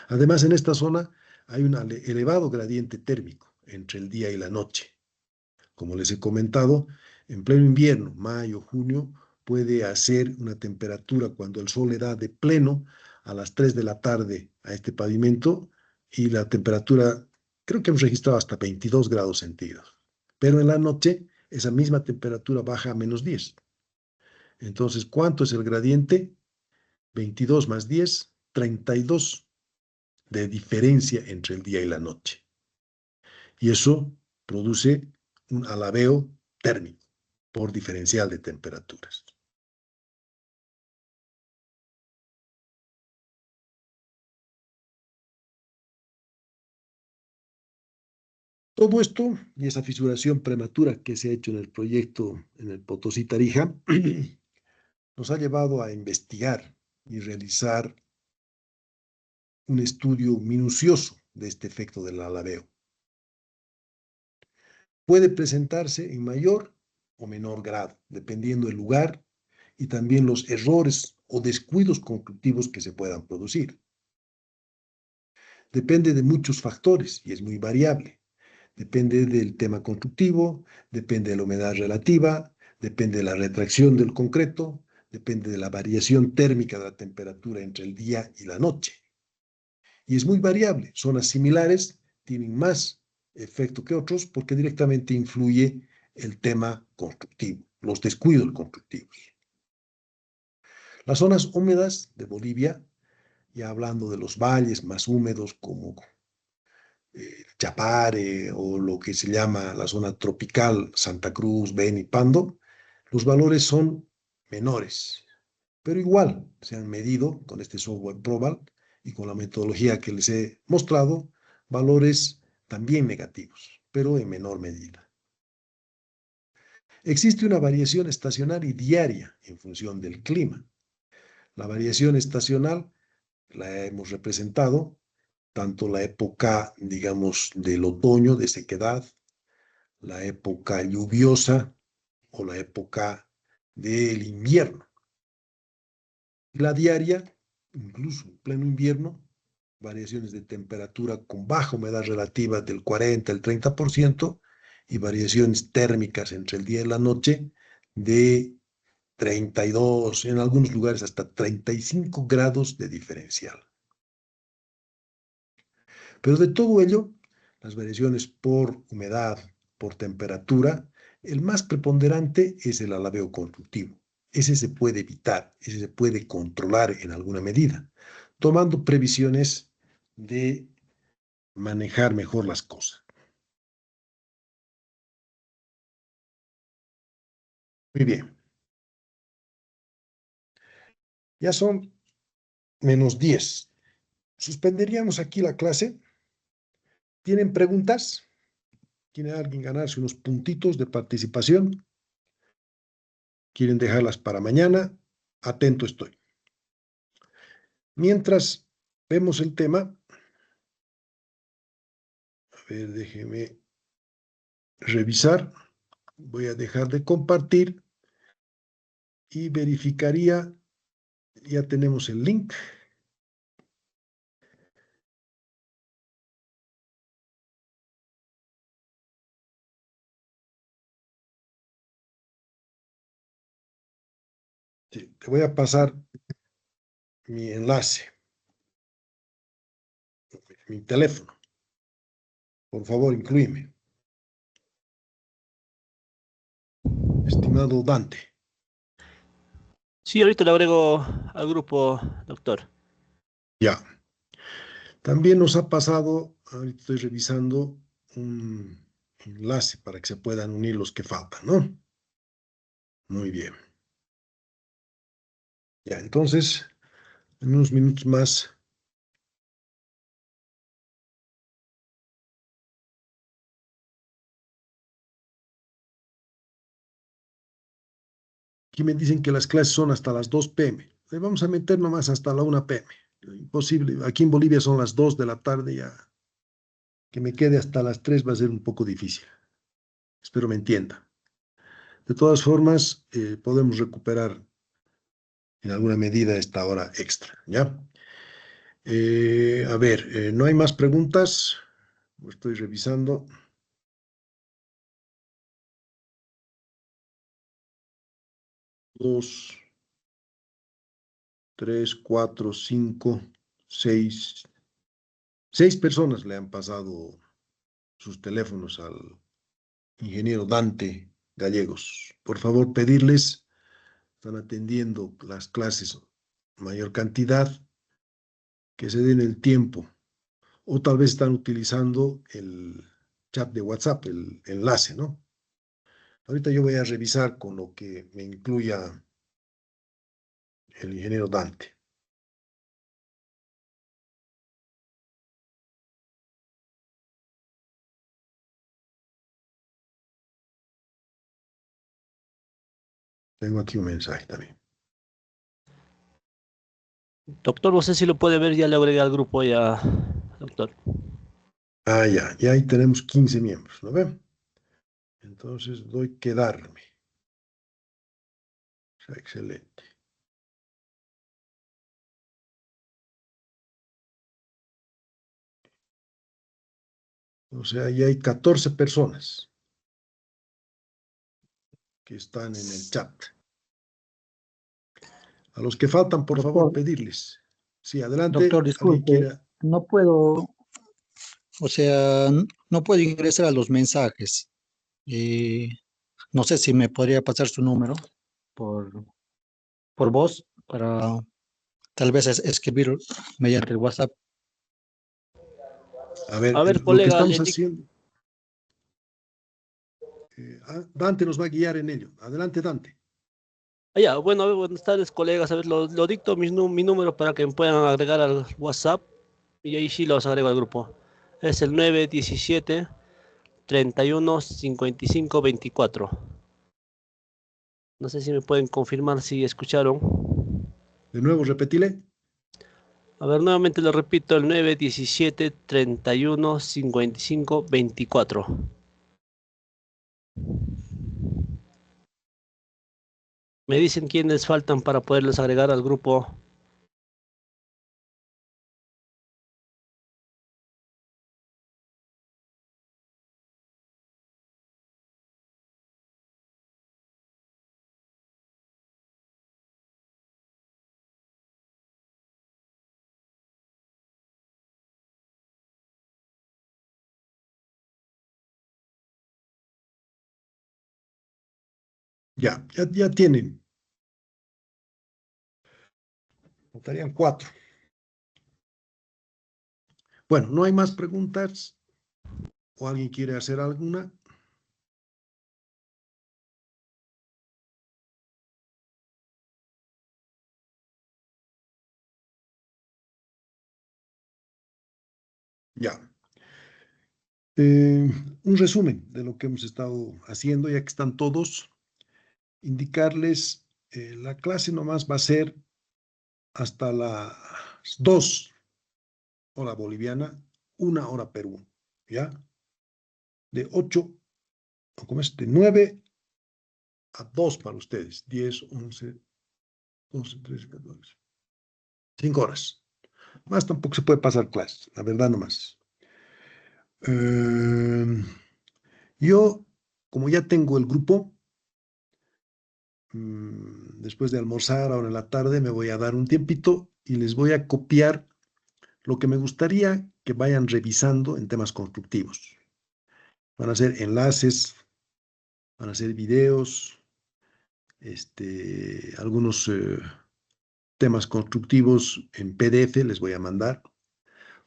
Además, en esta zona hay un elevado gradiente térmico entre el día y la noche. Como les he comentado, en pleno invierno, mayo, junio, puede hacer una temperatura cuando el sol le da de pleno a las 3 de la tarde a este pavimento y la temperatura, creo que hemos registrado hasta 22 grados centígrados. Pero en la noche, esa misma temperatura baja a -10. Entonces, ¿cuánto es el gradiente? 22 más 10, 32 de diferencia entre el día y la noche. Y eso produce un alabeo térmico por diferencial de temperaturas. Todo esto y esa fisuración prematura que se ha hecho en el proyecto en el Potosí Tarija nos ha llevado a investigar y realizar un estudio minucioso de este efecto del alabeo. Puede presentarse en mayor o menor grado, dependiendo del lugar y también los errores o descuidos constructivos que se puedan producir. Depende de muchos factores y es muy variable. Depende del tema constructivo, depende de la humedad relativa, depende de la retracción del concreto, depende de la variación térmica de la temperatura entre el día y la noche. Y es muy variable. Zonas similares tienen más efecto que otros porque directamente influye el tema constructivo, los descuidos constructivos. Las zonas húmedas de Bolivia, ya hablando de los valles más húmedos como Chapare o lo que se llama la zona tropical, Santa Cruz, Beni, Pando, los valores son menores, pero igual se han medido con este software Proval y con la metodología que les he mostrado, valores también negativos, pero en menor medida. Existe una variación estacional y diaria en función del clima. La variación estacional la hemos representado tanto la época, digamos, del otoño, de sequedad, la época lluviosa o la época del invierno. La diaria, incluso en pleno invierno, variaciones de temperatura con baja humedad relativa del 40 al 30% y variaciones térmicas entre el día y la noche de 32, en algunos lugares hasta 35 grados de diferencial. Pero de todo ello, las variaciones por humedad, por temperatura, el más preponderante es el alabeo constructivo. Ese se puede evitar, ese se puede controlar en alguna medida, tomando previsiones de manejar mejor las cosas. Muy bien. Ya son -10. Suspenderíamos aquí la clase. ¿Tienen preguntas? ¿Quiere alguien ganarse unos puntitos de participación? ¿Quieren dejarlas para mañana? Atento estoy. Mientras vemos el tema, a ver, déjeme revisar. Voy a dejar de compartir y verificaría, ya tenemos el link. Sí, te voy a pasar mi enlace, mi teléfono. Por favor, inclúyeme. Estimado Dante. Sí, ahorita le agrego al grupo, doctor. Ya. También nos ha pasado, ahorita estoy revisando un enlace para que se puedan unir los que faltan, ¿no? Muy bien. Ya, entonces, en unos minutos más. Aquí me dicen que las clases son hasta las 2 p.m. Le vamos a meter nomás hasta la 1 p.m. Imposible. Aquí en Bolivia son las 2 de la tarde ya. Que me quede hasta las 3 va a ser un poco difícil. Espero me entienda. De todas formas, podemos recuperar en alguna medida esta hora extra, ¿ya? A ver, ¿no hay más preguntas? Estoy revisando. 2, 3, 4, 5, 6. 6 personas le han pasado sus teléfonos al ingeniero Dante Gallegos. Por favor, pedirles, están atendiendo las clases mayor cantidad, que se den el tiempo, o tal vez están utilizando el chat de WhatsApp, el enlace, ¿no? Ahorita yo voy a revisar con lo que me incluya el ingeniero Dante. Tengo aquí un mensaje también. Doctor, no sé si lo puede ver, ya le agregué al grupo ya, doctor. Ah, ya, y ahí tenemos 15 miembros, ¿no ven? Entonces doy quedarme. O sea, excelente. O sea, ya hay 14 personas que están en el chat. A los que faltan, por favor, Doctor, pedirles. Sí, adelante. doctor, ¿Alguien disculpe, quiera? no puedo, o sea, no puedo ingresar a los mensajes. Y no sé si me podría pasar su número por, por voz para tal vez escribir mediante el WhatsApp. A ver, A ver, lo que colega, estamos haciendo, Dante nos va a guiar en ello. Adelante, Dante. ya, bueno, a ver, buenas tardes, colegas. A ver, lo dicto mi número para que me puedan agregar al WhatsApp y ahí sí los agrego al grupo. Es el 917-31-55-24. No sé si me pueden confirmar si escucharon. De nuevo, repetile. A ver, nuevamente lo repito, el 917-31-55-24. Me dicen quiénes faltan para poderles agregar al grupo. Ya tienen. Faltarían 4. Bueno, ¿no hay más preguntas? ¿O alguien quiere hacer alguna? Ya. Un resumen de lo que hemos estado haciendo, ya que están todos, indicarles, la clase nomás va a ser hasta las 2 hora boliviana, 1 hora Perú, ¿ya? De 8, ¿cómo es? De 9 a 2 para ustedes, 10, 11, 12, 13, 14, 5 horas. Más tampoco se puede pasar clases, la verdad nomás. Eh, yo, como ya tengo el grupo, después de almorzar, ahora en la tarde, me voy a dar un tiempito y les voy a copiar lo que me gustaría que vayan revisando en temas constructivos. Van a ser enlaces, van a ser videos, algunos temas constructivos en PDF les voy a mandar,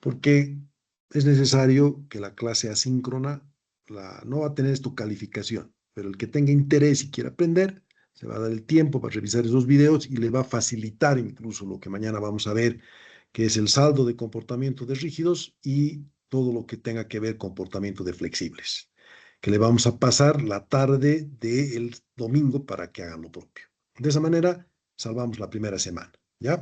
porque es necesario que la clase asíncrona no va a tener tu calificación, pero el que tenga interés y quiera aprender, se va a dar el tiempo para revisar esos videos y le va a facilitar incluso lo que mañana vamos a ver, que es el saldo de comportamiento de rígidos y todo lo que tenga que ver comportamiento de flexibles, que le vamos a pasar la tarde del domingo para que hagan lo propio. De esa manera, salvamos la primera semana, ¿ya?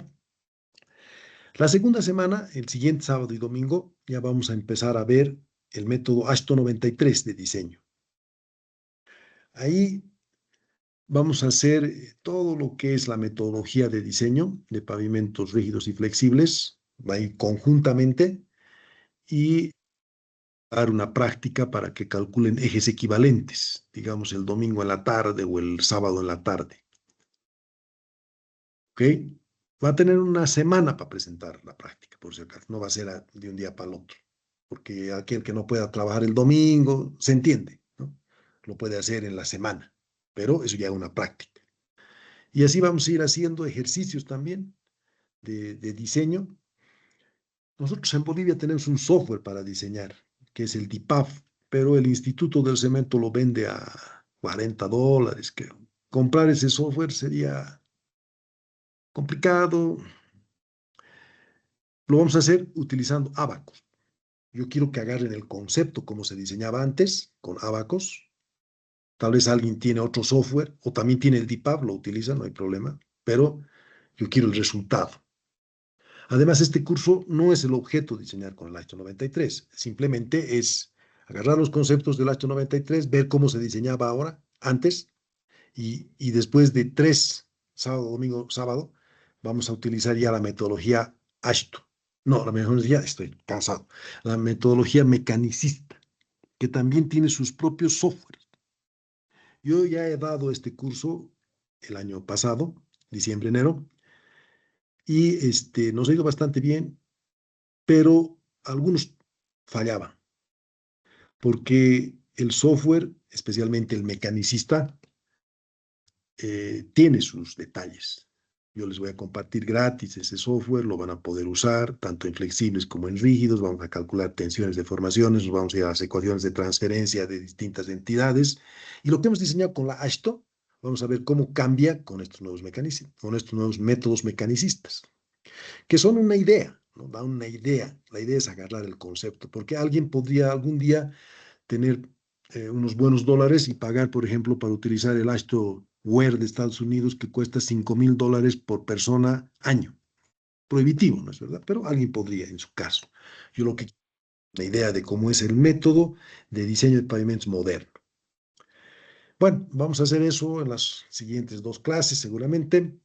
La segunda semana, el siguiente sábado y domingo, ya vamos a empezar a ver el método ASTO 93 de diseño. Ahí vamos a hacer todo lo que es la metodología de diseño de pavimentos rígidos y flexibles, va a ir conjuntamente y dar una práctica para que calculen ejes equivalentes, digamos el domingo en la tarde o el sábado en la tarde. ¿Ok? Va a tener una semana para presentar la práctica, por si acaso, no va a ser de un día para el otro, porque aquel que no pueda trabajar el domingo, se entiende, ¿no? Lo puede hacer en la semana, pero eso ya es una práctica. Y así vamos a ir haciendo ejercicios también de diseño. Nosotros en Bolivia tenemos un software para diseñar, que es el DIPAF, pero el Instituto del Cemento lo vende a $40, creo. Comprar ese software sería complicado. Lo vamos a hacer utilizando Abacus. Yo quiero que agarren el concepto como se diseñaba antes con Abacus. Tal vez alguien tiene otro software o también tiene el DIPAF, lo utiliza, no hay problema, pero yo quiero el resultado. Además, este curso no es el objeto de diseñar con el AISTO 93, simplemente es agarrar los conceptos del AISTO 93, ver cómo se diseñaba ahora, antes, y después de 3, sábado, domingo, sábado, vamos a utilizar ya la metodología AISTO. No, la metodología, estoy cansado, la metodología mecanicista, que también tiene sus propios softwares. Yo ya he dado este curso el año pasado, diciembre, enero, y nos ha ido bastante bien, pero algunos fallaban, porque el software, especialmente el mecanicista, tiene sus detalles. Yo les voy a compartir gratis ese software, lo van a poder usar tanto en flexibles como en rígidos, vamos a calcular tensiones, deformaciones, nos vamos a ir a las ecuaciones de transferencia de distintas entidades, y lo que hemos diseñado con la ASHTO, vamos a ver cómo cambia con estos nuevos mecanismos, con estos nuevos métodos mecanicistas, que son una idea, ¿no? Dan una idea, la idea es agarrar el concepto, porque alguien podría algún día tener unos buenos dólares y pagar, por ejemplo, para utilizar el Ashto Ware de Estados Unidos que cuesta $5,000 por persona año. Prohibitivo, ¿no es verdad? Pero alguien podría en su caso. Yo lo que la idea de cómo es el método de diseño de pavimentos moderno. Bueno, vamos a hacer eso en las siguientes 2 clases seguramente.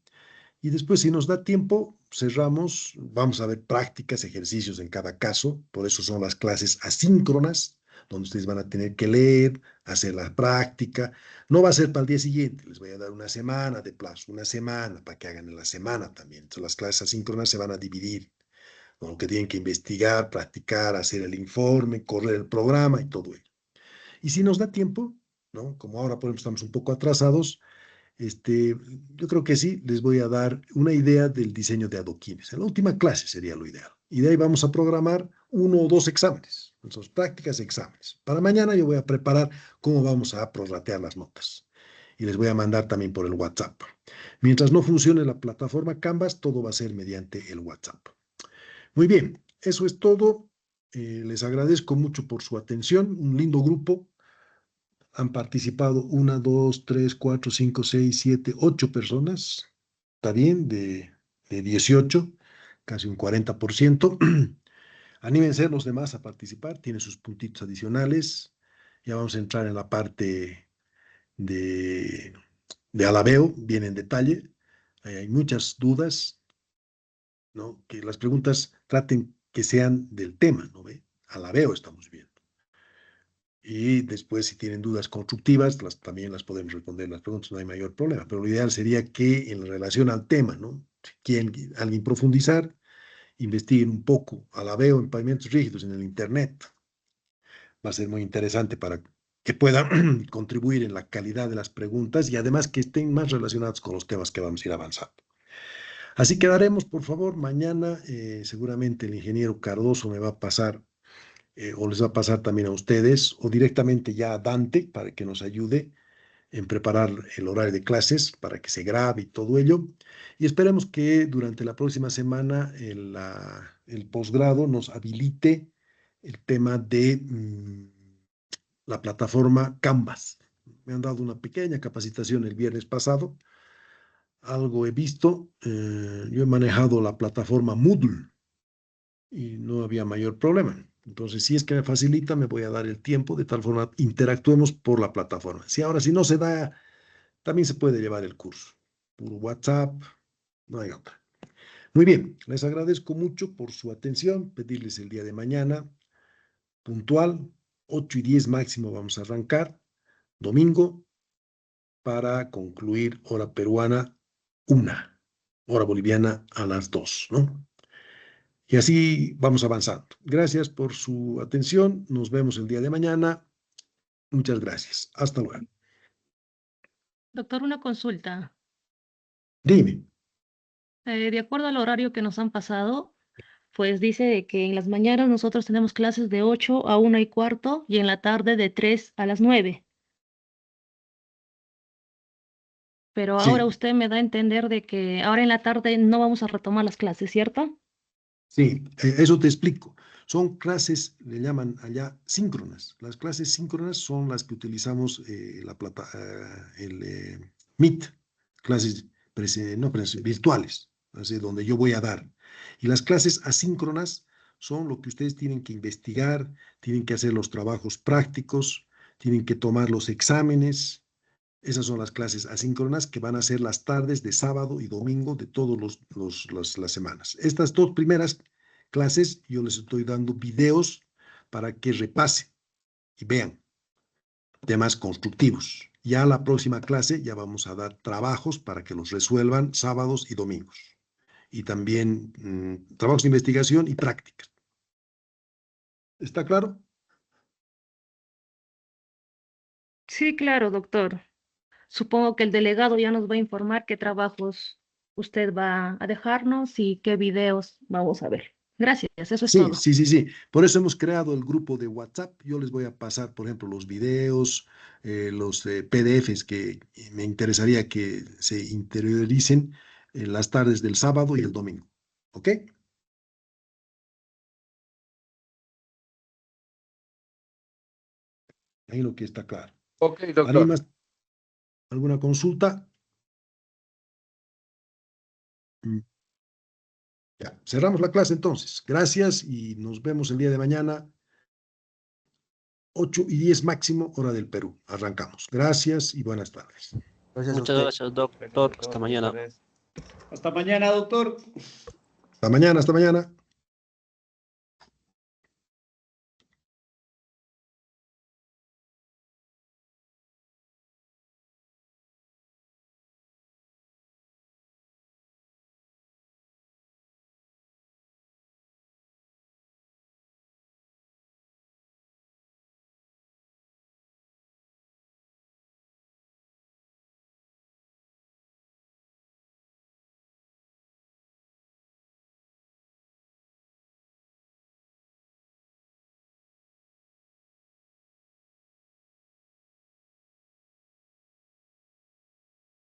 Y después, si nos da tiempo, cerramos, vamos a ver prácticas, ejercicios en cada caso, por eso son las clases asíncronas, donde ustedes van a tener que leer, hacer la práctica. No va a ser para el día siguiente, les voy a dar una semana de plazo, una semana para que hagan en la semana también. Entonces, las clases asíncronas se van a dividir, con lo que tienen que investigar, practicar, hacer el informe, correr el programa y todo ello. Y si nos da tiempo, ¿no? Como ahora, por ejemplo, estamos un poco atrasados, yo creo que sí, les voy a dar una idea del diseño de adoquines. En la última clase sería lo ideal. Y de ahí vamos a programar 1 o 2 exámenes. Entonces, prácticas, exámenes. Para mañana yo voy a preparar cómo vamos a prorratear las notas. Y les voy a mandar también por el WhatsApp. Mientras no funcione la plataforma Canvas, todo va a ser mediante el WhatsApp. Muy bien, eso es todo. Les agradezco mucho por su atención. Un lindo grupo. Han participado 1, 2, 3, 4, 5, 6, 7, 8 personas. Está bien, de 18, casi un 40%. Anímense los demás a participar, tiene sus puntitos adicionales. Ya vamos a entrar en la parte de, de alabeo, bien en detalle. Ahí hay muchas dudas, ¿no? Que las preguntas traten que sean del tema, ¿no ve? Alabeo estamos viendo. Y después, si tienen dudas constructivas, también las podemos responder las preguntas, no hay mayor problema. Pero lo ideal sería que en relación al tema, ¿no? Si quieren alguien profundizar, investiguen un poco, alabeo en pavimentos rígidos en el Internet. Va a ser muy interesante para que puedan contribuir en la calidad de las preguntas y además que estén más relacionados con los temas que vamos a ir avanzando. Así quedaremos, por favor, mañana seguramente el ingeniero Cardoso me va a pasar o les va a pasar también a ustedes, o directamente ya a Dante para que nos ayude en preparar el horario de clases, para que se grabe y todo ello. Y esperemos que durante la próxima semana el posgrado nos habilite el tema de la plataforma Canvas. Me han dado una pequeña capacitación el viernes pasado, algo he visto, yo he manejado la plataforma Moodle y no había mayor problema. Entonces, si es que me facilita, me voy a dar el tiempo, de tal forma interactuemos por la plataforma. Si ahora, si no se da, también se puede llevar el curso. Por WhatsApp, no hay otra. Muy bien, les agradezco mucho por su atención, pedirles el día de mañana, puntual, 8:10 máximo vamos a arrancar, domingo, para concluir hora peruana 1, hora boliviana a las 2, ¿no? Y así vamos avanzando. Gracias por su atención. Nos vemos el día de mañana. Muchas gracias. Hasta luego. Doctor, una consulta. Dime. De acuerdo al horario que nos han pasado, pues dice de que en las mañanas nosotros tenemos clases de 8 a 1:15 y en la tarde de 3 a las 9. Pero ahora Sí, usted me da a entender de que ahora en la tarde no vamos a retomar las clases, ¿cierto? sí, eso te explico. Son clases, le llaman allá síncronas. Las clases síncronas son las que utilizamos el Meet, clases no, virtuales, así, donde yo voy a dar. Y las clases asíncronas son lo que ustedes tienen que investigar, tienen que hacer los trabajos prácticos, tienen que tomar los exámenes. Esas son las clases asíncronas que van a ser las tardes de sábado y domingo de todas las semanas. Estas 2 primeras clases yo les estoy dando videos para que repasen y vean temas constructivos. Ya la próxima clase ya vamos a dar trabajos para que los resuelvan sábados y domingos. y también trabajos de investigación y prácticas. ¿Está claro? Sí, claro, doctor. Supongo que el delegado ya nos va a informar qué trabajos usted va a dejarnos y qué videos vamos a ver. Gracias, eso es Sí, todo. sí, sí, sí. Por eso hemos creado el grupo de WhatsApp. Yo les voy a pasar, por ejemplo, los videos, los PDFs que me interesaría que se interioricen en las tardes del sábado y el domingo. ¿Ok? Ahí lo que está claro. Ok, ¿Alguien doctor. más? ¿Alguna consulta? Mm, Ya, cerramos la clase entonces. Gracias y nos vemos el día de mañana, 8:10 máximo, hora del Perú. Arrancamos. Gracias y buenas tardes. Gracias a Muchas usted. gracias, doctor. Hasta mañana. Hasta mañana, doctor. Hasta mañana, hasta mañana.